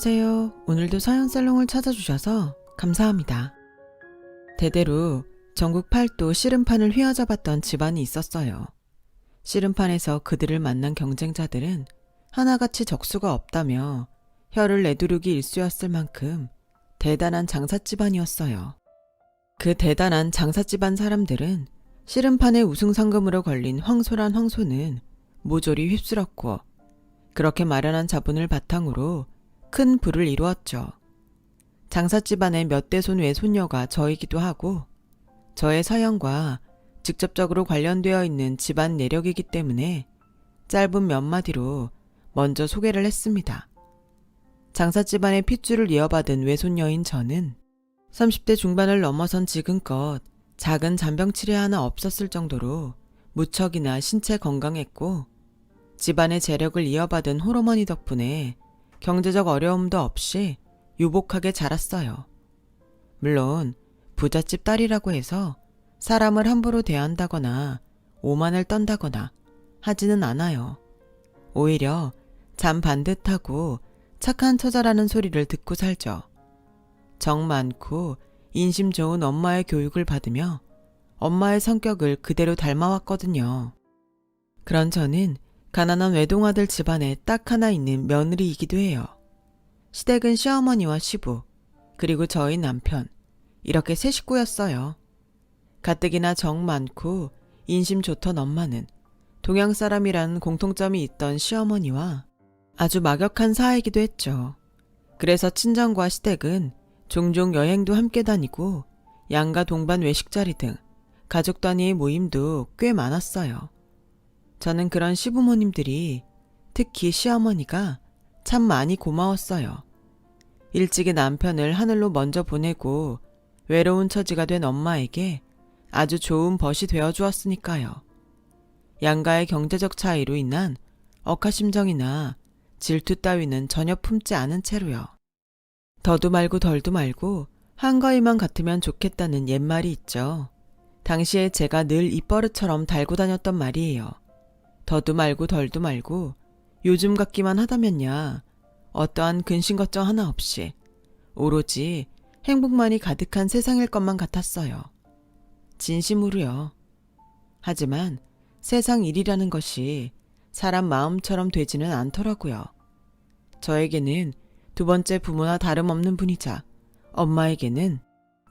안녕하세요. 오늘도 사연살롱을 찾아주셔서 감사합니다. 대대로 전국 팔도 씨름판을 휘어잡았던 집안이 있었어요. 씨름판에서 그들을 만난 경쟁자들은 하나같이 적수가 없다며 혀를 내두르기 일쑤였을 만큼 대단한 장사집안이었어요. 그 대단한 장사집안 사람들은 씨름판의 우승 상금으로 걸린 황소란 황소는 모조리 휩쓸었고, 그렇게 마련한 자본을 바탕으로 큰 부를 이루었죠. 장사집안의 몇 대 손 외손녀가 저이기도 하고 저의 사연과 직접적으로 관련되어 있는 집안 내력이기 때문에 짧은 몇 마디로 먼저 소개를 했습니다. 장사집안의 핏줄을 이어받은 외손녀인 저는 30대 중반을 넘어선 지금껏 작은 잔병치레 하나 없었을 정도로 무척이나 신체 건강했고, 집안의 재력을 이어받은 홀어머니 덕분에 경제적 어려움도 없이 유복하게 자랐어요. 물론 부잣집 딸이라고 해서 사람을 함부로 대한다거나 오만을 떤다거나 하지는 않아요. 오히려 참 반듯하고 착한 처자라는 소리를 듣고 살죠. 정 많고 인심 좋은 엄마의 교육을 받으며 엄마의 성격을 그대로 닮아왔거든요. 그런 저는 가난한 외동아들 집안에 딱 하나 있는 며느리이기도 해요. 시댁은 시어머니와 시부, 그리고 저희 남편, 이렇게 세 식구였어요. 가뜩이나 정 많고 인심 좋던 엄마는 동양 사람이라는 공통점이 있던 시어머니와 아주 막역한 사이이기도 했죠. 그래서 친정과 시댁은 종종 여행도 함께 다니고 양가 동반 외식자리 등 가족 단위의 모임도 꽤 많았어요. 저는 그런 시부모님들이, 특히 시어머니가 참 많이 고마웠어요. 일찍이 남편을 하늘로 먼저 보내고 외로운 처지가 된 엄마에게 아주 좋은 벗이 되어주었으니까요. 양가의 경제적 차이로 인한 억하심정이나 질투 따위는 전혀 품지 않은 채로요. 더도 말고 덜도 말고 한가위만 같으면 좋겠다는 옛말이 있죠. 당시에 제가 늘 입버릇처럼 달고 다녔던 말이에요. 더도 말고 덜도 말고 요즘 같기만 하다면야 어떠한 근심걱정 하나 없이 오로지 행복만이 가득한 세상일 것만 같았어요. 진심으로요. 하지만 세상 일이라는 것이 사람 마음처럼 되지는 않더라고요. 저에게는 두 번째 부모나 다름없는 분이자 엄마에게는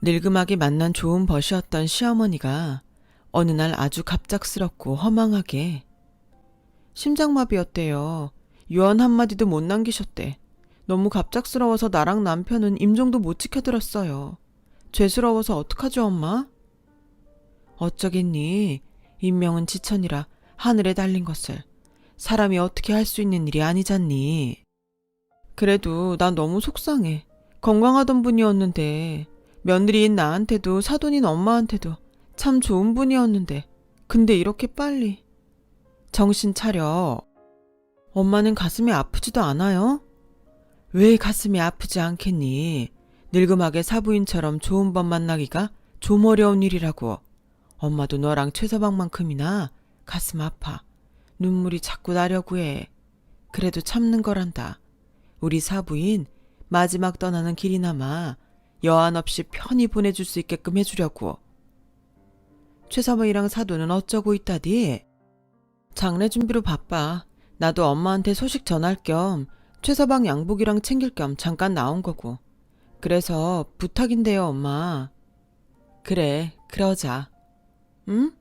늙음하게 만난 좋은 벗이었던 시어머니가 어느 날 아주 갑작스럽고 허망하게 심장마비였대요. 유언 한마디도 못 남기셨대. 너무 갑작스러워서 나랑 남편은 임종도 못 지켜들었어요. 죄스러워서 어떡하죠, 엄마? 어쩌겠니? 인명은 지천이라 하늘에 달린 것을 사람이 어떻게 할 수 있는 일이 아니잖니. 그래도 난 너무 속상해. 건강하던 분이었는데, 며느리인 나한테도 사돈인 엄마한테도 참 좋은 분이었는데, 근데 이렇게 빨리. 정신 차려. 엄마는 가슴이 아프지도 않아요? 왜 가슴이 아프지 않겠니? 늙음하게 사부인처럼 좋은 법 만나기가 좀 어려운 일이라고. 엄마도 너랑 최서방만큼이나 가슴 아파. 눈물이 자꾸 나려고 해. 그래도 참는 거란다. 우리 사부인 마지막 떠나는 길이나마 여한 없이 편히 보내줄 수 있게끔 해주려고. 최서방이랑 사돈은 어쩌고 있다디? 장례 준비로 바빠. 나도 엄마한테 소식 전할 겸 최서방 양복이랑 챙길 겸 잠깐 나온 거고. 그래서 부탁인데요, 엄마. 그래, 그러자. 응?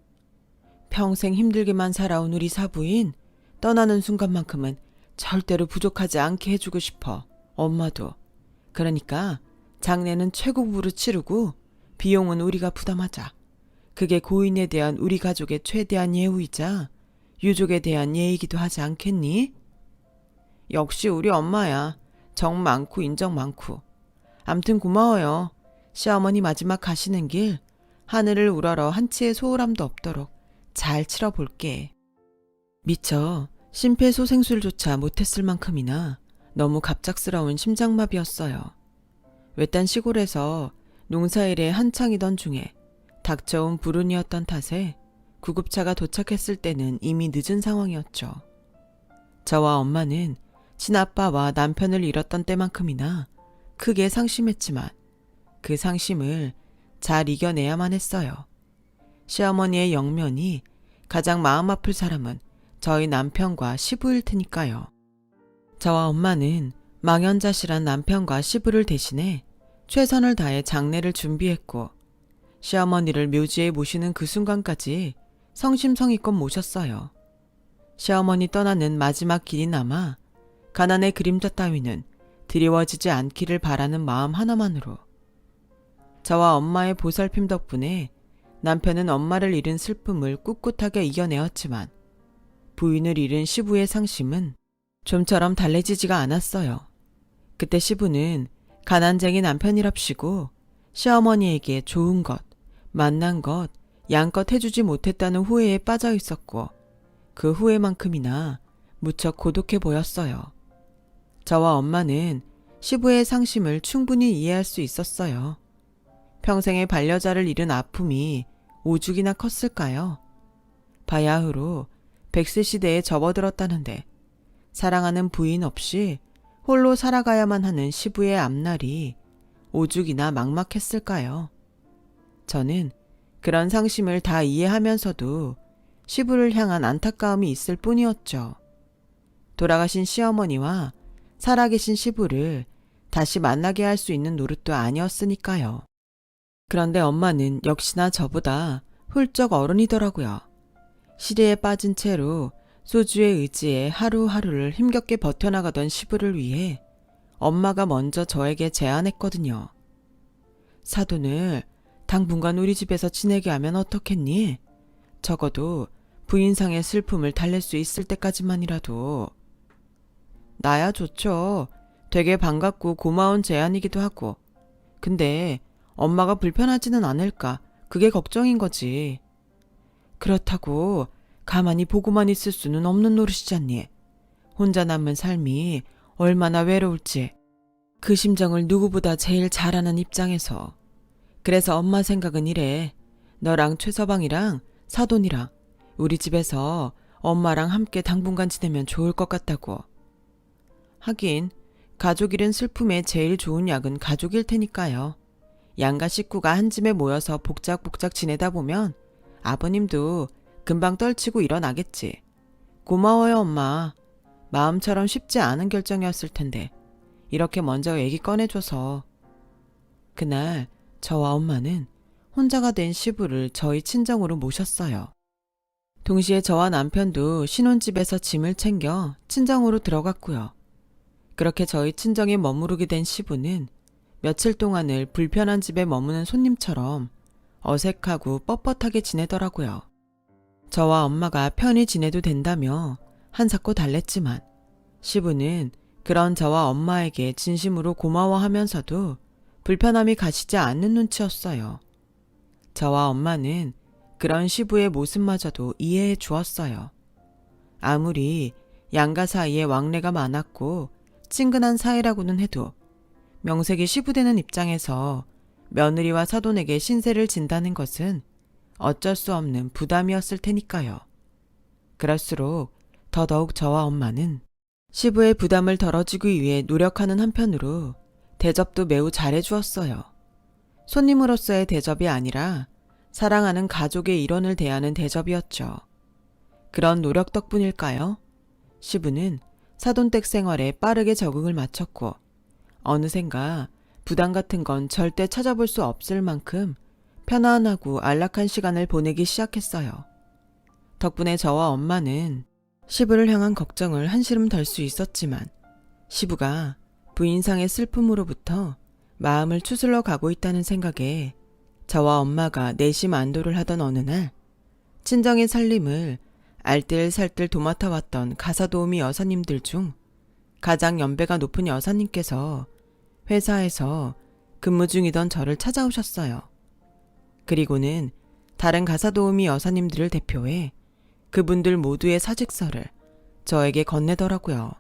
평생 힘들게만 살아온 우리 사부인 떠나는 순간만큼은 절대로 부족하지 않게 해주고 싶어. 엄마도. 그러니까 장례는 최고급으로 치르고 비용은 우리가 부담하자. 그게 고인에 대한 우리 가족의 최대한 예우이자 유족에 대한 예의기도 하지 않겠니? 역시 우리 엄마야. 정 많고 인정 많고. 암튼 고마워요. 시어머니 마지막 가시는 길 하늘을 우러러 한치의 소홀함도 없도록 잘 치러볼게. 미처 심폐소생술조차 못했을 만큼이나 너무 갑작스러운 심장마비였어요. 외딴 시골에서 농사일에 한창이던 중에 닥쳐온 불운이었던 탓에 구급차가 도착했을 때는 이미 늦은 상황이었죠. 저와 엄마는 친아빠와 남편을 잃었던 때만큼이나 크게 상심했지만 그 상심을 잘 이겨내야만 했어요. 시어머니의 영면이 가장 마음 아플 사람은 저희 남편과 시부일 테니까요. 저와 엄마는 망연자실한 남편과 시부를 대신해 최선을 다해 장례를 준비했고 시어머니를 묘지에 모시는 그 순간까지 성심성의껏 모셨어요. 시어머니 떠나는 마지막 길이나마 가난의 그림자 따위는 드리워지지 않기를 바라는 마음 하나만으로 저와 엄마의 보살핌 덕분에 남편은 엄마를 잃은 슬픔을 꿋꿋하게 이겨내었지만 부인을 잃은 시부의 상심은 좀처럼 달래지지가 않았어요. 그때 시부는 가난쟁이 남편이랍시고 시어머니에게 좋은 것, 만난 것, 양껏 해주지 못했다는 후회에 빠져 있었고 그 후회만큼이나 무척 고독해 보였어요. 저와 엄마는 시부의 상심을 충분히 이해할 수 있었어요. 평생의 반려자를 잃은 아픔이 오죽이나 컸을까요? 바야흐로 100세 시대에 접어들었다는데 사랑하는 부인 없이 홀로 살아가야만 하는 시부의 앞날이 오죽이나 막막했을까요? 저는 그런 상심을 다 이해하면서도 시부를 향한 안타까움이 있을 뿐이었죠. 돌아가신 시어머니와 살아계신 시부를 다시 만나게 할 수 있는 노릇도 아니었으니까요. 그런데 엄마는 역시나 저보다 훌쩍 어른이더라고요. 시대에 빠진 채로 소주에 의지해 하루하루를 힘겹게 버텨나가던 시부를 위해 엄마가 먼저 저에게 제안했거든요. 사돈을 당분간 우리 집에서 지내게 하면 어떻겠니? 적어도 부인상의 슬픔을 달랠 수 있을 때까지만이라도. 나야 좋죠. 되게 반갑고 고마운 제안이기도 하고. 근데 엄마가 불편하지는 않을까? 그게 걱정인 거지. 그렇다고 가만히 보고만 있을 수는 없는 노릇이잖니. 혼자 남은 삶이 얼마나 외로울지 그 심정을 누구보다 제일 잘 아는 입장에서. 그래서 엄마 생각은 이래. 너랑 최서방이랑 사돈이랑 우리 집에서 엄마랑 함께 당분간 지내면 좋을 것 같다고. 하긴 가족 잃은 슬픔에 제일 좋은 약은 가족일 테니까요. 양가 식구가 한 집에 모여서 복작복작 지내다 보면 아버님도 금방 떨치고 일어나겠지. 고마워요, 엄마. 마음처럼 쉽지 않은 결정이었을 텐데 이렇게 먼저 얘기 꺼내줘서. 그날 저와 엄마는 혼자가 된 시부를 저희 친정으로 모셨어요. 동시에 저와 남편도 신혼집에서 짐을 챙겨 친정으로 들어갔고요. 그렇게 저희 친정에 머무르게 된 시부는 며칠 동안을 불편한 집에 머무는 손님처럼 어색하고 뻣뻣하게 지내더라고요. 저와 엄마가 편히 지내도 된다며 한사코 달랬지만 시부는 그런 저와 엄마에게 진심으로 고마워하면서도 불편함이 가시지 않는 눈치였어요. 저와 엄마는 그런 시부의 모습마저도 이해해 주었어요. 아무리 양가 사이에 왕래가 많았고 친근한 사이라고는 해도 명색이 시부되는 입장에서 며느리와 사돈에게 신세를 진다는 것은 어쩔 수 없는 부담이었을 테니까요. 그럴수록 더더욱 저와 엄마는 시부의 부담을 덜어주기 위해 노력하는 한편으로 대접도 매우 잘해주었어요. 손님으로서의 대접이 아니라 사랑하는 가족의 일원을 대하는 대접이었죠. 그런 노력 덕분일까요? 시부는 사돈댁 생활에 빠르게 적응을 마쳤고 어느샌가 부담 같은 건 절대 찾아볼 수 없을 만큼 편안하고 안락한 시간을 보내기 시작했어요. 덕분에 저와 엄마는 시부를 향한 걱정을 한시름 덜 수 있었지만 시부가 부인상의 슬픔으로부터 마음을 추슬러 가고 있다는 생각에 저와 엄마가 내심 안도를 하던 어느 날 친정의 살림을 알뜰살뜰 도맡아왔던 가사도우미 여사님들 중 가장 연배가 높은 여사님께서 회사에서 근무 중이던 저를 찾아오셨어요. 그리고는 다른 가사도우미 여사님들을 대표해 그분들 모두의 사직서를 저에게 건네더라고요.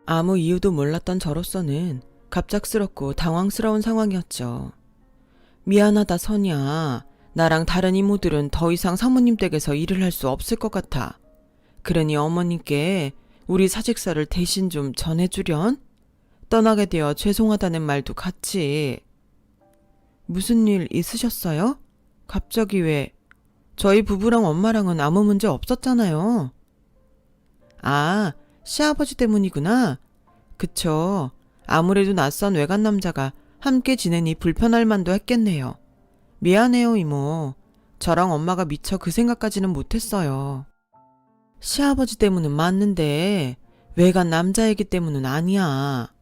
아무 이유도 몰랐던 저로서는 갑작스럽고 당황스러운 상황이었죠. 미안하다 선이야. 나랑 다른 이모들은 더 이상 사모님 댁에서 일을 할 수 없을 것 같아. 그러니 어머님께 우리 사직서를 대신 좀 전해주련? 떠나게 되어 죄송하다는 말도 같이. 무슨 일 있으셨어요? 갑자기 왜? 저희 부부랑 엄마랑은 아무 문제 없었잖아요. 아, 시아버지 때문이구나. 그쵸. 아무래도 낯선 외간 남자가 함께 지내니 불편할 만도 했겠네요. 미안해요, 이모. 저랑 엄마가 미처 그 생각까지는 못했어요. 시아버지 때문은 맞는데 외간 남자이기 때문은 아니야.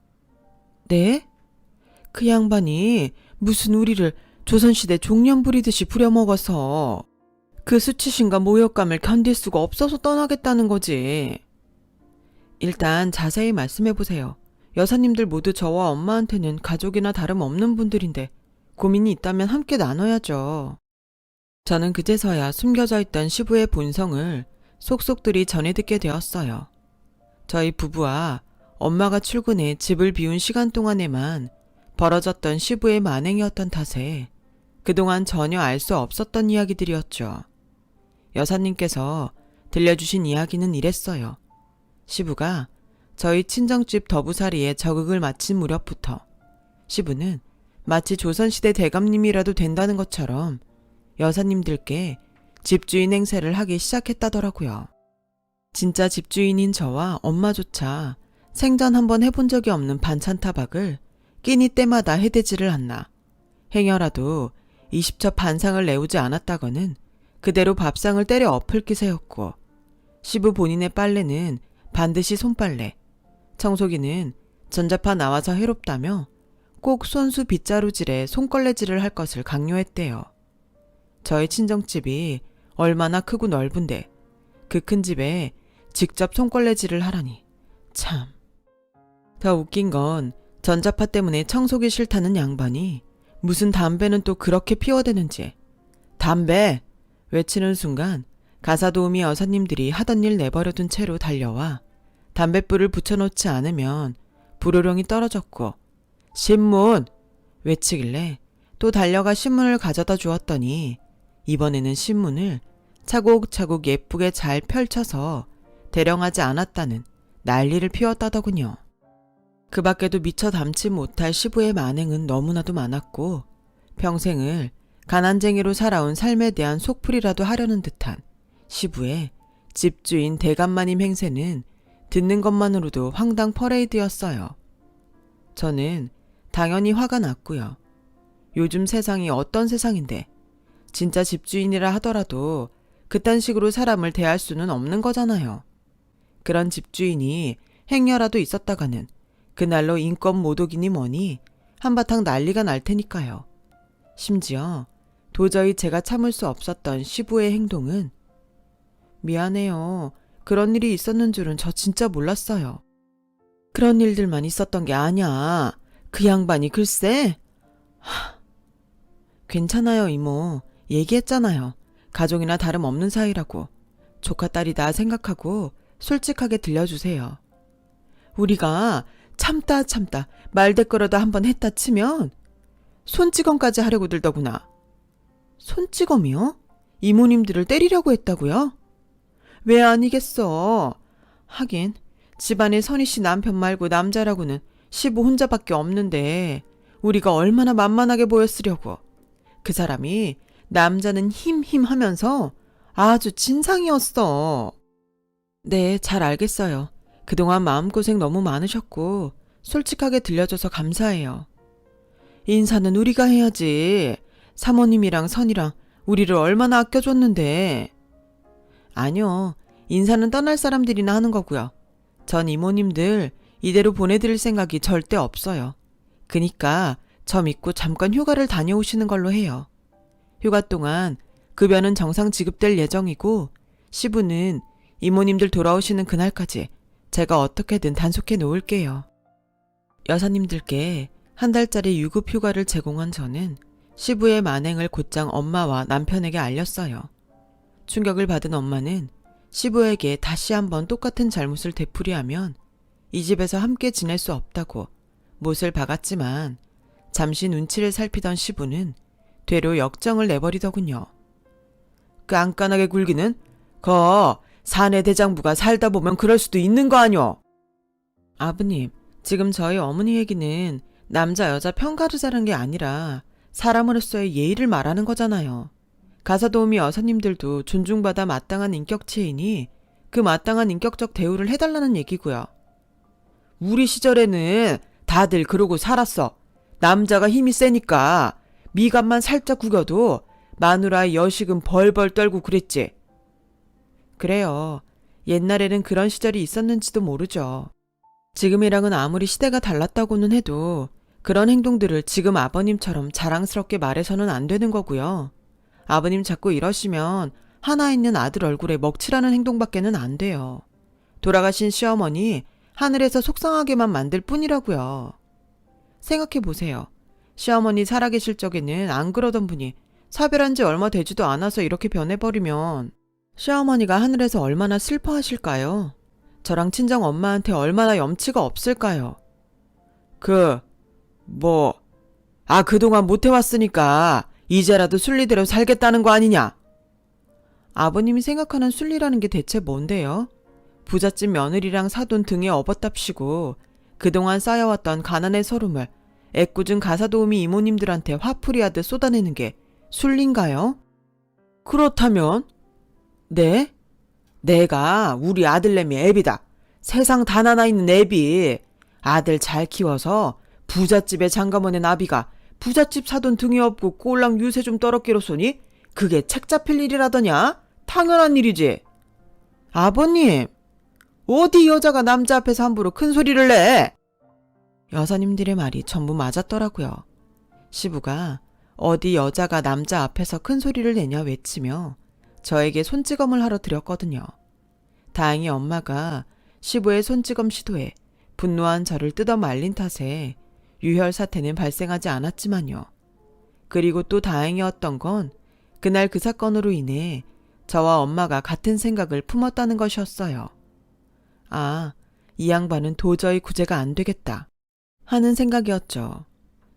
네? 그 양반이 무슨 우리를 조선시대 종년 부리듯이 부려먹어서 그 수치심과 모욕감을 견딜 수가 없어서 떠나겠다는 거지. 일단 자세히 말씀해보세요. 여사님들 모두 저와 엄마한테는 가족이나 다름없는 분들인데 고민이 있다면 함께 나눠야죠. 저는 그제서야 숨겨져 있던 시부의 본성을 속속들이 전해 듣게 되었어요. 저희 부부와 엄마가 출근해 집을 비운 시간 동안에만 벌어졌던 시부의 만행이었던 탓에 그동안 전혀 알 수 없었던 이야기들이었죠. 여사님께서 들려주신 이야기는 이랬어요. 시부가 저희 친정집 더부살이에 적응을 마친 무렵부터 시부는 마치 조선시대 대감님이라도 된다는 것처럼 여사님들께 집주인 행세를 하기 시작했다더라고요. 진짜 집주인인 저와 엄마조차 생전 한번 해본 적이 없는 반찬 타박을 끼니 때마다 해대지를 않나. 행여라도 20첩 반상을 내오지 않았다거는 그대로 밥상을 때려 엎을 기세였고, 시부 본인의 빨래는 반드시 손빨래, 청소기는 전자파 나와서 해롭다며 꼭 손수 빗자루질에 손걸레질을 할 것을 강요했대요. 저희 친정집이 얼마나 크고 넓은데 그 큰 집에 직접 손걸레질을 하라니 참. 더 웃긴 건 전자파 때문에 청소기 싫다는 양반이 무슨 담배는 또 그렇게 피워대는지. 담배! 외치는 순간 가사도우미 여사님들이 하던 일 내버려둔 채로 달려와 담뱃불을 붙여놓지 않으면 불호령이 떨어졌고, 신문! 외치길래 또 달려가 신문을 가져다 주었더니 이번에는 신문을 차곡차곡 예쁘게 잘 펼쳐서 대령하지 않았다는 난리를 피웠다더군요. 그 밖에도 미처 담지 못할 시부의 만행은 너무나도 많았고, 평생을 가난쟁이로 살아온 삶에 대한 속풀이라도 하려는 듯한 시부의 집주인 대감마님 행세는 듣는 것만으로도 황당 퍼레이드였어요. 저는 당연히 화가 났고요. 요즘 세상이 어떤 세상인데 진짜 집주인이라 하더라도 그딴 식으로 사람을 대할 수는 없는 거잖아요. 그런 집주인이 행여라도 있었다가는 그날로 인권 모독이니 뭐니 한바탕 난리가 날 테니까요. 심지어 도저히 제가 참을 수 없었던 시부의 행동은, 미안해요. 그런 일이 있었는 줄은 저 진짜 몰랐어요. 그런 일들만 있었던 게 아냐. 그 양반이 글쎄. 괜찮아요, 이모. 얘기했잖아요. 가족이나 다름없는 사이라고. 조카 딸이다 생각하고 솔직하게 들려주세요. 우리가 참다 말대꾸라도 한번 했다 치면 손찌검까지 하려고 들더구나. 손찌검이요? 이모님들을 때리려고 했다고요? 왜 아니겠어. 하긴 집안에 선희 씨 남편 말고 남자라고는 시부 혼자밖에 없는데 우리가 얼마나 만만하게 보였으려고. 그 사람이 남자는 힘 하면서 아주 진상이었어. 네, 잘 알겠어요. 그동안 마음고생 너무 많으셨고 솔직하게 들려줘서 감사해요. 인사는 우리가 해야지. 사모님이랑 선이랑 우리를 얼마나 아껴줬는데. 아니요. 인사는 떠날 사람들이나 하는 거고요. 전 이모님들 이대로 보내드릴 생각이 절대 없어요. 그니까 저 믿고 잠깐 휴가를 다녀오시는 걸로 해요. 휴가 동안 급여는 정상 지급될 예정이고 시부는 이모님들 돌아오시는 그날까지 제가 어떻게든 단속해 놓을게요. 여사님들께 한 달짜리 유급 휴가를 제공한 저는 시부의 만행을 곧장 엄마와 남편에게 알렸어요. 충격을 받은 엄마는 시부에게 다시 한번 똑같은 잘못을 되풀이하면 이 집에서 함께 지낼 수 없다고 못을 박았지만, 잠시 눈치를 살피던 시부는 되로 역정을 내버리더군요. 깐깐하게 굴기는 거 사내 대장부가 살다 보면 그럴 수도 있는 거 아뇨? 아버님, 지금 저희 어머니 얘기는 남자 여자 편가르자는 게 아니라 사람으로서의 예의를 말하는 거잖아요. 가사도우미 여사님들도 존중받아 마땅한 인격체이니 그 마땅한 인격적 대우를 해달라는 얘기고요. 우리 시절에는 다들 그러고 살았어. 남자가 힘이 세니까 미간만 살짝 구겨도 마누라의 여식은 벌벌 떨고 그랬지. 그래요. 옛날에는 그런 시절이 있었는지도 모르죠. 지금이랑은 아무리 시대가 달랐다고는 해도 그런 행동들을 지금 아버님처럼 자랑스럽게 말해서는 안 되는 거고요. 아버님 자꾸 이러시면 하나 있는 아들 얼굴에 먹칠하는 행동밖에는 안 돼요. 돌아가신 시어머니 하늘에서 속상하게만 만들 뿐이라고요. 생각해보세요. 시어머니 살아계실 적에는 안 그러던 분이 사별한 지 얼마 되지도 않아서 이렇게 변해버리면 시어머니가 하늘에서 얼마나 슬퍼하실까요? 저랑 친정 엄마한테 얼마나 염치가 없을까요? 그동안 못해왔으니까 이제라도 순리대로 살겠다는 거 아니냐? 아버님이 생각하는 순리라는 게 대체 뭔데요? 부잣집 며느리랑 사돈 등에 업었답시고 그동안 쌓여왔던 가난의 서름을 애꿎은 가사도우미 이모님들한테 화풀이하듯 쏟아내는 게 순리인가요? 그렇다면? 네? 내가 우리 아들내미 애비다. 세상 단 하나 있는 애비. 아들 잘 키워서 부잣집의 장가모네 나비가 부잣집 사돈 등에 업고 꼴랑 유세 좀 떨었기로소니 그게 책 잡힐 일이라더냐? 당연한 일이지. 아버님, 어디 여자가 남자 앞에서 함부로 큰 소리를 내? 여사님들의 말이 전부 맞았더라고요. 시부가 어디 여자가 남자 앞에서 큰 소리를 내냐 외치며 저에게 손찌검을 하러 들였거든요. 다행히 엄마가 시부의 손찌검 시도에 분노한 저를 뜯어 말린 탓에 유혈 사태는 발생하지 않았지만요. 그리고 또 다행이었던 건 그날 그 사건으로 인해 저와 엄마가 같은 생각을 품었다는 것이었어요. 아, 이 양반은 도저히 구제가 안 되겠다 하는 생각이었죠.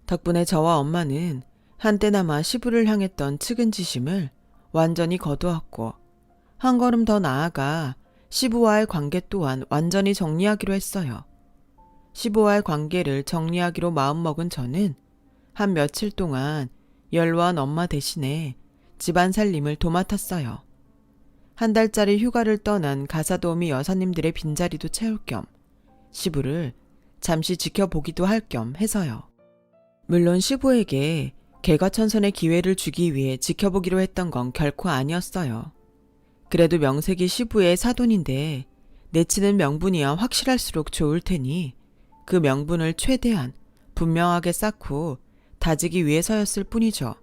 덕분에 저와 엄마는 한때나마 시부를 향했던 측은지심을 완전히 거두었고 한 걸음 더 나아가 시부와의 관계 또한 완전히 정리하기로 했어요. 시부와의 관계를 정리하기로 마음먹은 저는 한 며칠 동안 연로한 엄마 대신에 집안 살림을 도맡았어요. 한 달짜리 휴가를 떠난 가사도우미 여사님들의 빈자리도 채울 겸 시부를 잠시 지켜보기도 할 겸 해서요. 물론 시부에게 개과천선의 기회를 주기 위해 지켜보기로 했던 건 결코 아니었어요. 그래도 명색이 시부의 사돈인데 내치는 명분이야 확실할수록 좋을 테니 그 명분을 최대한 분명하게 쌓고 다지기 위해서였을 뿐이죠.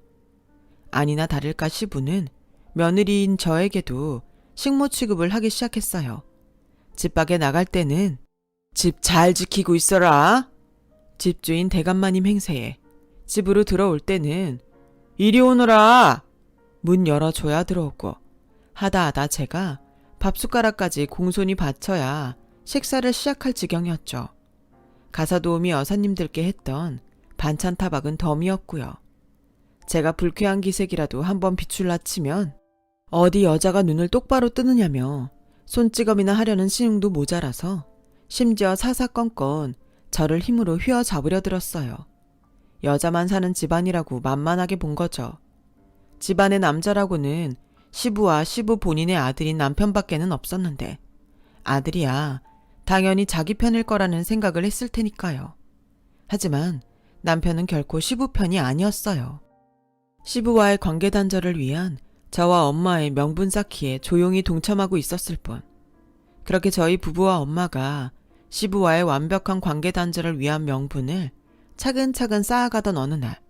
아니나 다를까 시부는 며느리인 저에게도 식모 취급을 하기 시작했어요. 집 밖에 나갈 때는 집 잘 지키고 있어라. 집주인 대감마님 행세에 집으로 들어올 때는 이리 오너라. 문 열어줘야 들어오고 하다 제가 밥숟가락까지 공손히 바쳐야 식사를 시작할 지경이었죠. 가사도우미 여사님들께 했던 반찬 타박은 덤이었고요. 제가 불쾌한 기색이라도 한번 비출라 치면 어디 여자가 눈을 똑바로 뜨느냐며 손찌검이나 하려는 신용도 모자라서 심지어 사사건건 저를 힘으로 휘어잡으려 들었어요. 여자만 사는 집안이라고 만만하게 본 거죠. 집안의 남자라고는 시부와 시부 본인의 아들인 남편밖에는 없었는데 아들이야 당연히 자기 편일 거라는 생각을 했을 테니까요. 하지만 남편은 결코 시부 편이 아니었어요. 시부와의 관계 단절을 위한 저와 엄마의 명분 쌓기에 조용히 동참하고 있었을 뿐. 그렇게 저희 부부와 엄마가 시부와의 완벽한 관계 단절을 위한 명분을 차근차근 쌓아가던 어느 날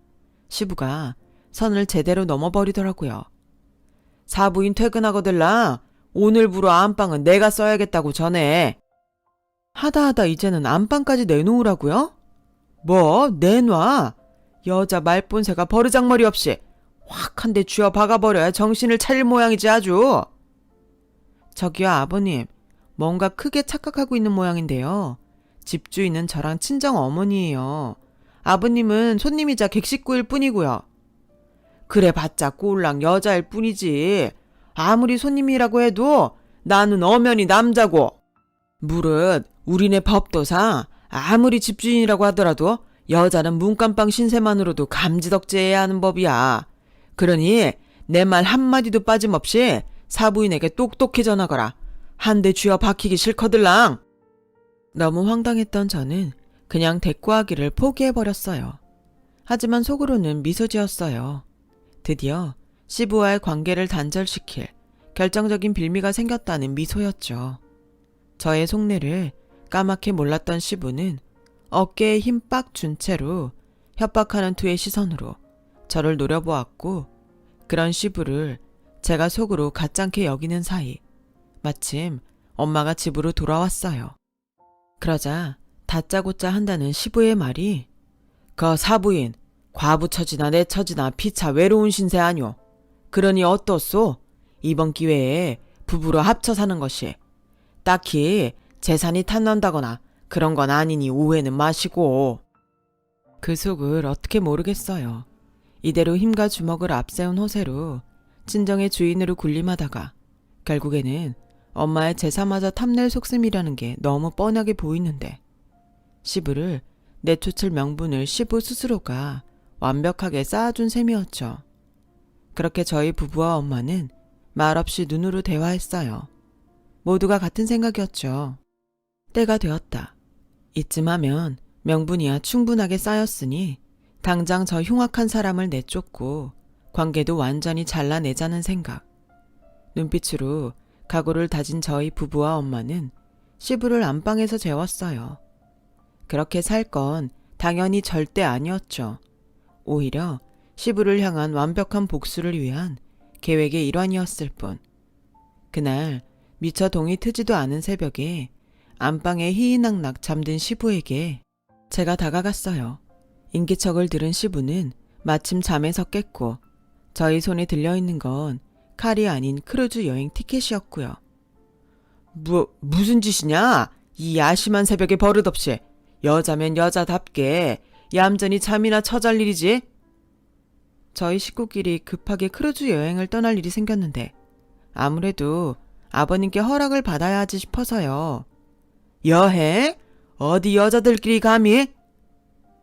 시부가 선을 제대로 넘어버리더라고요. 사부인 퇴근하거들라 오늘부로 안방은 내가 써야겠다고 전해. 하다 이제는 안방까지 내놓으라고요? 뭐 내놔? 여자 말본새가 버르장머리 없이 확 한 대 쥐어 박아버려야 정신을 차릴 모양이지 아주. 저기요 아버님, 뭔가 크게 착각하고 있는 모양인데요. 집주인은 저랑 친정 어머니예요. 아버님은 손님이자 객식구일 뿐이고요. 그래 봤자 꼴랑 여자일 뿐이지. 아무리 손님이라고 해도 나는 엄연히 남자고. 무릇 우리네 법도상 아무리 집주인이라고 하더라도 여자는 문간방 신세만으로도 감지덕지해야 하는 법이야. 그러니 내 말 한마디도 빠짐없이 사부인에게 똑똑히 전하거라. 한 대 쥐어 박히기 싫거들랑. 너무 황당했던 저는 그냥 대꾸하기를 포기해버렸어요. 하지만 속으로는 미소 지었어요. 드디어 시부와의 관계를 단절시킬 결정적인 빌미가 생겼다는 미소였죠. 저의 속내를 까맣게 몰랐던 시부는 어깨에 힘 빡 준 채로 협박하는 투의 시선으로 저를 노려보았고, 그런 시부를 제가 속으로 가짱게 여기는 사이 마침 엄마가 집으로 돌아왔어요. 그러자 다짜고짜 한다는 시부의 말이 그 사부인 과부 처지나 내 처지나 피차 외로운 신세 아뇨. 그러니 어떻소? 이번 기회에 부부로 합쳐 사는 것이 딱히 재산이 탐난다거나 그런 건 아니니 오해는 마시고. 그 속을 어떻게 모르겠어요. 이대로 힘과 주먹을 앞세운 호세로 친정의 주인으로 군림하다가 결국에는 엄마의 제사마저 탐낼 속셈이라는 게 너무 뻔하게 보이는데, 시부를 내쫓을 명분을 시부 스스로가 완벽하게 쌓아준 셈이었죠. 그렇게 저희 부부와 엄마는 말없이 눈으로 대화했어요. 모두가 같은 생각이었죠. 때가 되었다. 이쯤 하면 명분이야 충분하게 쌓였으니 당장 저 흉악한 사람을 내쫓고 관계도 완전히 잘라내자는 생각. 눈빛으로 각오를 다진 저희 부부와 엄마는 시부를 안방에서 재웠어요. 그렇게 살 건 당연히 절대 아니었죠. 오히려 시부를 향한 완벽한 복수를 위한 계획의 일환이었을 뿐. 그날 미처 동이 트지도 않은 새벽에 안방에 희희낙낙 잠든 시부에게 제가 다가갔어요. 인기척을 들은 시부는 마침 잠에서 깼고, 저희 손에 들려있는 건 칼이 아닌 크루즈 여행 티켓이었고요. 무슨 짓이냐? 이 야심한 새벽에 버릇없이. 여자면 여자답게 얌전히 잠이나 처잘 일이지. 저희 식구끼리 급하게 크루즈 여행을 떠날 일이 생겼는데 아무래도 아버님께 허락을 받아야 하지 싶어서요. 여행? 어디 여자들끼리 감히?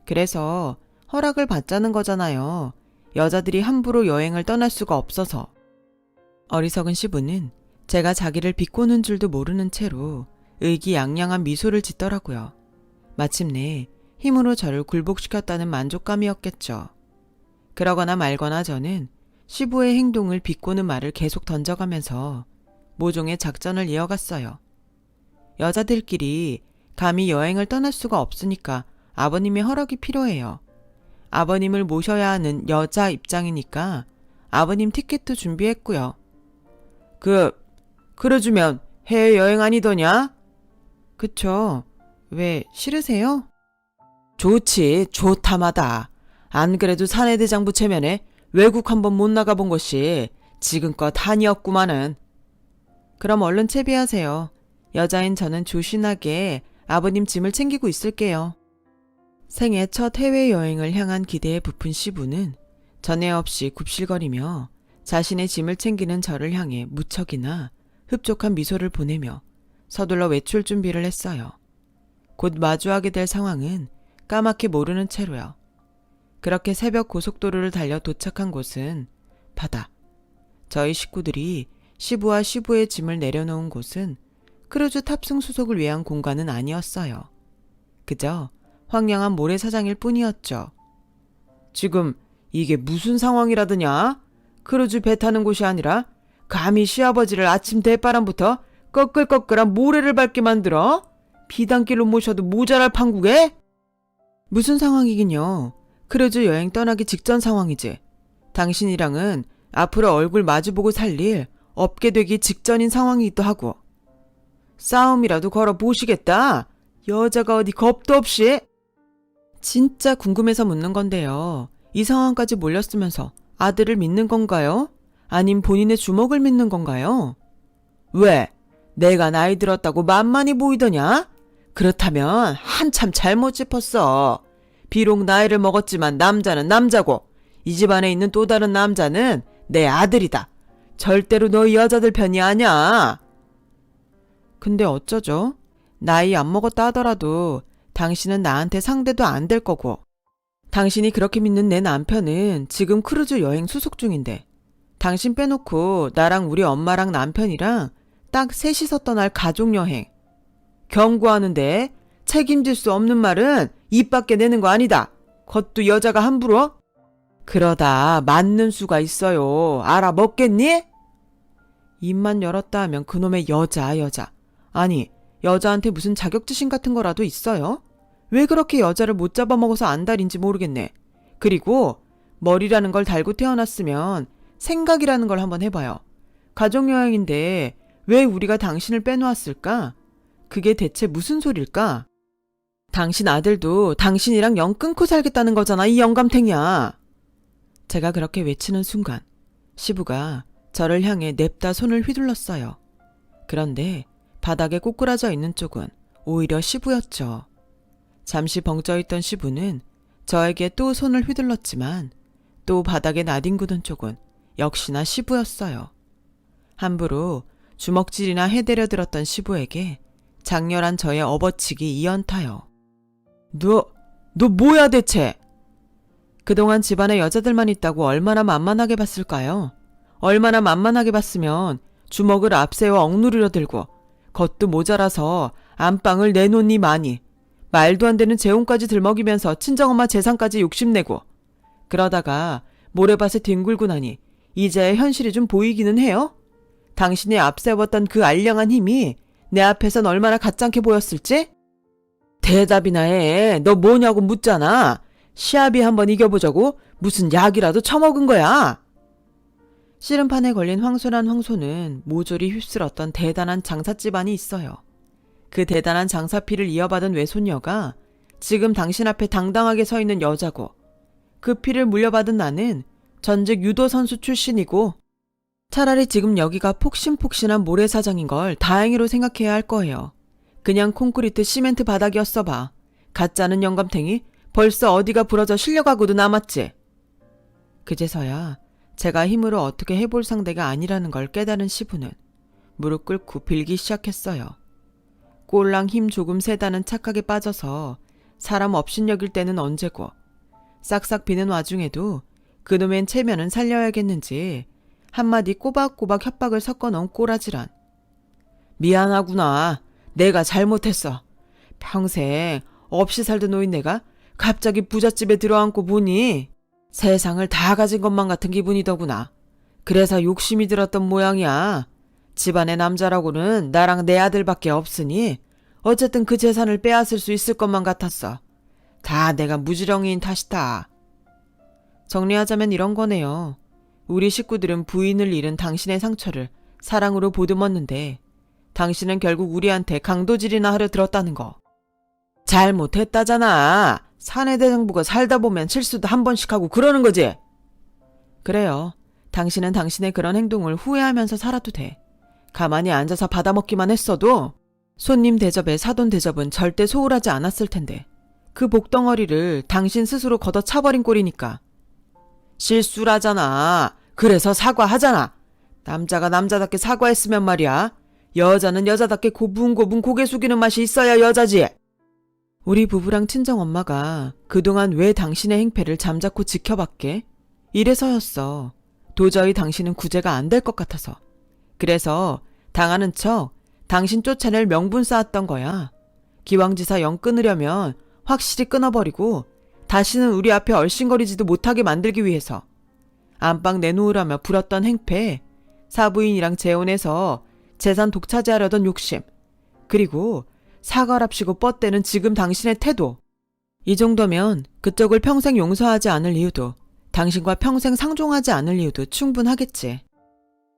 그래서 허락을 받자는 거잖아요. 여자들이 함부로 여행을 떠날 수가 없어서. 어리석은 시부는 제가 자기를 비꼬는 줄도 모르는 채로 의기양양한 미소를 짓더라고요. 마침내 힘으로 저를 굴복시켰다는 만족감이었겠죠. 그러거나 말거나 저는 시부의 행동을 비꼬는 말을 계속 던져가면서 모종의 작전을 이어갔어요. 여자들끼리 감히 여행을 떠날 수가 없으니까 아버님의 허락이 필요해요. 아버님을 모셔야 하는 여자 입장이니까 아버님 티켓도 준비했고요. 그래주면 해외여행 아니더냐? 그쵸. 왜 싫으세요? 좋지, 좋다마다. 안 그래도 사내대장부 체면에 외국 한번 못 나가본 것이 지금껏 한이었구마는. 그럼 얼른 채비하세요. 여자인 저는 조신하게 아버님 짐을 챙기고 있을게요. 생애 첫 해외여행을 향한 기대에 부푼 시부는 전에 없이 굽실거리며 자신의 짐을 챙기는 저를 향해 무척이나 흡족한 미소를 보내며 서둘러 외출 준비를 했어요. 곧 마주하게 될 상황은 까맣게 모르는 채로요. 그렇게 새벽 고속도로를 달려 도착한 곳은 바다. 저희 식구들이 시부와 시부의 짐을 내려놓은 곳은 크루즈 탑승 수속을 위한 공간은 아니었어요. 그저 황량한 모래사장일 뿐이었죠. 지금 이게 무슨 상황이라더냐? 크루즈 배 타는 곳이 아니라 감히 시아버지를 아침 대바람부터 꺼끌꺼끌한 모래를 밟게 만들어? 비단길로 모셔도 모자랄 판국에? 무슨 상황이긴요. 크루즈 여행 떠나기 직전 상황이지. 당신이랑은 앞으로 얼굴 마주보고 살 일 없게 되기 직전인 상황이기도 하고. 싸움이라도 걸어 보시겠다. 여자가 어디 겁도 없이. 진짜 궁금해서 묻는 건데요. 이 상황까지 몰렸으면서 아들을 믿는 건가요? 아님 본인의 주먹을 믿는 건가요? 왜? 내가 나이 들었다고 만만히 보이더냐? 그렇다면 한참 잘못 짚었어. 비록 나이를 먹었지만 남자는 남자고 이 집안에 있는 또 다른 남자는 내 아들이다. 절대로 너희 여자들 편이 아냐. 근데 어쩌죠? 나이 안 먹었다 하더라도 당신은 나한테 상대도 안 될 거고. 당신이 그렇게 믿는 내 남편은 지금 크루즈 여행 수속 중인데 당신 빼놓고 나랑 우리 엄마랑 남편이랑 딱 셋이서 떠날 가족여행. 경고하는데 책임질 수 없는 말은 입 밖에 내는 거 아니다. 그것도 여자가 함부로? 그러다 맞는 수가 있어요. 알아먹겠니? 입만 열었다 하면 그놈의 여자. 아니, 여자한테 무슨 자격지심 같은 거라도 있어요? 왜 그렇게 여자를 못 잡아먹어서 안달인지 모르겠네. 그리고 머리라는 걸 달고 태어났으면 생각이라는 걸 한번 해봐요. 가족여행인데 왜 우리가 당신을 빼놓았을까? 그게 대체 무슨 소릴까? 당신 아들도 당신이랑 영 끊고 살겠다는 거잖아, 이 영감탱이야. 제가 그렇게 외치는 순간 시부가 저를 향해 냅다 손을 휘둘렀어요. 그런데 바닥에 꼬꾸라져 있는 쪽은 오히려 시부였죠. 잠시 벙쪄있던 시부는 저에게 또 손을 휘둘렀지만 또 바닥에 나뒹구던 쪽은 역시나 시부였어요. 함부로 주먹질이나 해대려 들었던 시부에게 장렬한 저의 업어치기 이연타요. 너 뭐야 대체? 그동안 집안에 여자들만 있다고 얼마나 만만하게 봤을까요? 얼마나 만만하게 봤으면 주먹을 앞세워 억누르려 들고 겉도 모자라서 안방을 내놓니 마니 말도 안 되는 재혼까지 들먹이면서 친정엄마 재산까지 욕심내고 그러다가 모래밭에 뒹굴고 나니 이제야 현실이 좀 보이기는 해요? 당신이 앞세웠던 그 알량한 힘이 내 앞에선 얼마나 가짱게 보였을지? 대답이나 해. 너 뭐냐고 묻잖아. 시합이 한번 이겨보자고 무슨 약이라도 처먹은 거야. 씨름판에 걸린 황소란 황소는 모조리 휩쓸었던 대단한 장사집안이 있어요. 그 대단한 장사피를 이어받은 외손녀가 지금 당신 앞에 당당하게 서 있는 여자고 그 피를 물려받은 나는 전직 유도 선수 출신이고 차라리 지금 여기가 폭신폭신한 모래사장인 걸 다행히로 생각해야 할 거예요. 그냥 콘크리트 시멘트 바닥이었어 봐. 가짜는 영감탱이 벌써 어디가 부러져 실려가고도 남았지. 그제서야 제가 힘으로 어떻게 해볼 상대가 아니라는 걸 깨달은 시부는 무릎 꿇고 빌기 시작했어요. 꼴랑 힘 조금 세다는 착각에 빠져서 사람 없인 여길 때는 언제고 싹싹 비는 와중에도 그놈의 체면은 살려야겠는지 한마디 꼬박꼬박 협박을 섞어놓은 꼬라지란. 미안하구나. 내가 잘못했어. 평생 없이 살던 노인네가 갑자기 부잣집에 들어앉고 보니 세상을 다 가진 것만 같은 기분이더구나. 그래서 욕심이 들었던 모양이야. 집안의 남자라고는 나랑 내 아들밖에 없으니 어쨌든 그 재산을 빼앗을 수 있을 것만 같았어. 다 내가 무지렁이인 탓이다. 정리하자면 이런 거네요. 우리 식구들은 부인을 잃은 당신의 상처를 사랑으로 보듬었는데 당신은 결국 우리한테 강도질이나 하려 들었다는 거. 잘못했다잖아. 사내대장부가 살다 보면 실수도 한 번씩 하고 그러는 거지. 그래요. 당신은 당신의 그런 행동을 후회하면서 살아도 돼. 가만히 앉아서 받아먹기만 했어도 손님 대접에 사돈 대접은 절대 소홀하지 않았을 텐데 그 복덩어리를 당신 스스로 걷어차버린 꼴이니까. 실수라잖아. 그래서 사과하잖아. 남자가 남자답게 사과했으면 말이야. 여자는 여자답게 고분고분 고개 숙이는 맛이 있어야 여자지. 우리 부부랑 친정엄마가 그동안 왜 당신의 행패를 잠자코 지켜봤게? 이래서였어. 도저히 당신은 구제가 안 될 것 같아서. 그래서 당하는 척 당신 쫓아낼 명분 쌓았던 거야. 기왕지사 영 끊으려면 확실히 끊어버리고 다시는 우리 앞에 얼씬거리지도 못하게 만들기 위해서. 안방 내놓으라며 부렸던 행패, 사부인이랑 재혼해서 재산 독차지하려던 욕심, 그리고 사과랍시고 뻗대는 지금 당신의 태도. 이 정도면 그쪽을 평생 용서하지 않을 이유도 당신과 평생 상종하지 않을 이유도 충분하겠지.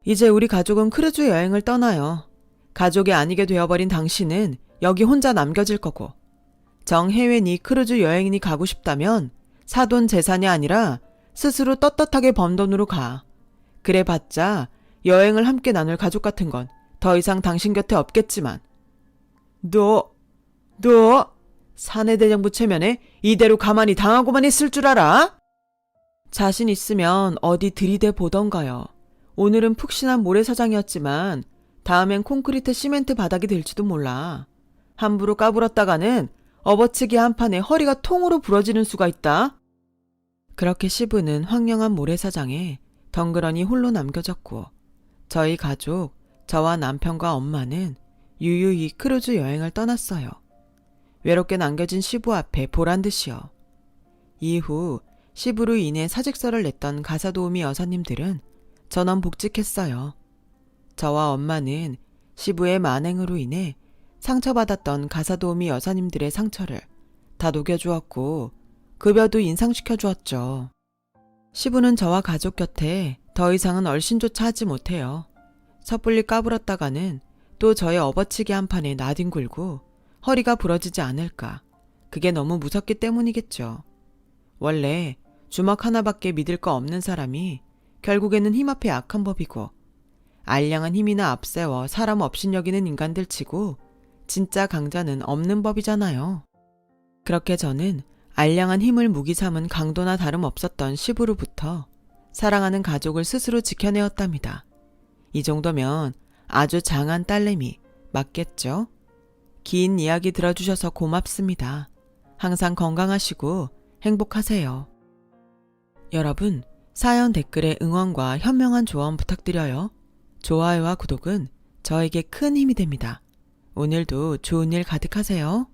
이제 우리 가족은 크루즈 여행을 떠나요. 가족이 아니게 되어버린 당신은 여기 혼자 남겨질 거고 정해외니 크루즈 여행이니 가고 싶다면 사돈 재산이 아니라 스스로 떳떳하게 번 돈으로 가. 그래봤자 여행을 함께 나눌 가족 같은 건 더 이상 당신 곁에 없겠지만 너 사내대장부 체면에 이대로 가만히 당하고만 있을 줄 알아? 자신 있으면 어디 들이대 보던가요. 오늘은 푹신한 모래사장이었지만 다음엔 콘크리트 시멘트 바닥이 될지도 몰라. 함부로 까불었다가는 업어치기 한 판에 허리가 통으로 부러지는 수가 있다. 그렇게 시부는 황량한 모래사장에 덩그러니 홀로 남겨졌고 저희 가족, 저와 남편과 엄마는 유유히 크루즈 여행을 떠났어요. 외롭게 남겨진 시부 앞에 보란듯이요. 이후 시부로 인해 사직서를 냈던 가사도우미 여사님들은 전원 복직했어요. 저와 엄마는 시부의 만행으로 인해 상처받았던 가사도우미 여사님들의 상처를 다 녹여주었고 급여도 인상시켜 주었죠. 시부는 저와 가족 곁에 더 이상은 얼씬조차 하지 못해요. 섣불리 까불었다가는 또 저의 업어치기 한 판에 나뒹굴고 허리가 부러지지 않을까. 그게 너무 무섭기 때문이겠죠. 원래 주먹 하나밖에 믿을 거 없는 사람이 결국에는 힘 앞에 약한 법이고 알량한 힘이나 앞세워 사람 업신여기는 인간들 치고 진짜 강자는 없는 법이잖아요. 그렇게 저는 알량한 힘을 무기 삼은 강도나 다름없었던 시부로부터 사랑하는 가족을 스스로 지켜내었답니다. 이 정도면 아주 장한 딸내미 맞겠죠? 긴 이야기 들어주셔서 고맙습니다. 항상 건강하시고 행복하세요. 여러분, 사연 댓글에 응원과 현명한 조언 부탁드려요. 좋아요와 구독은 저에게 큰 힘이 됩니다. 오늘도 좋은 일 가득하세요.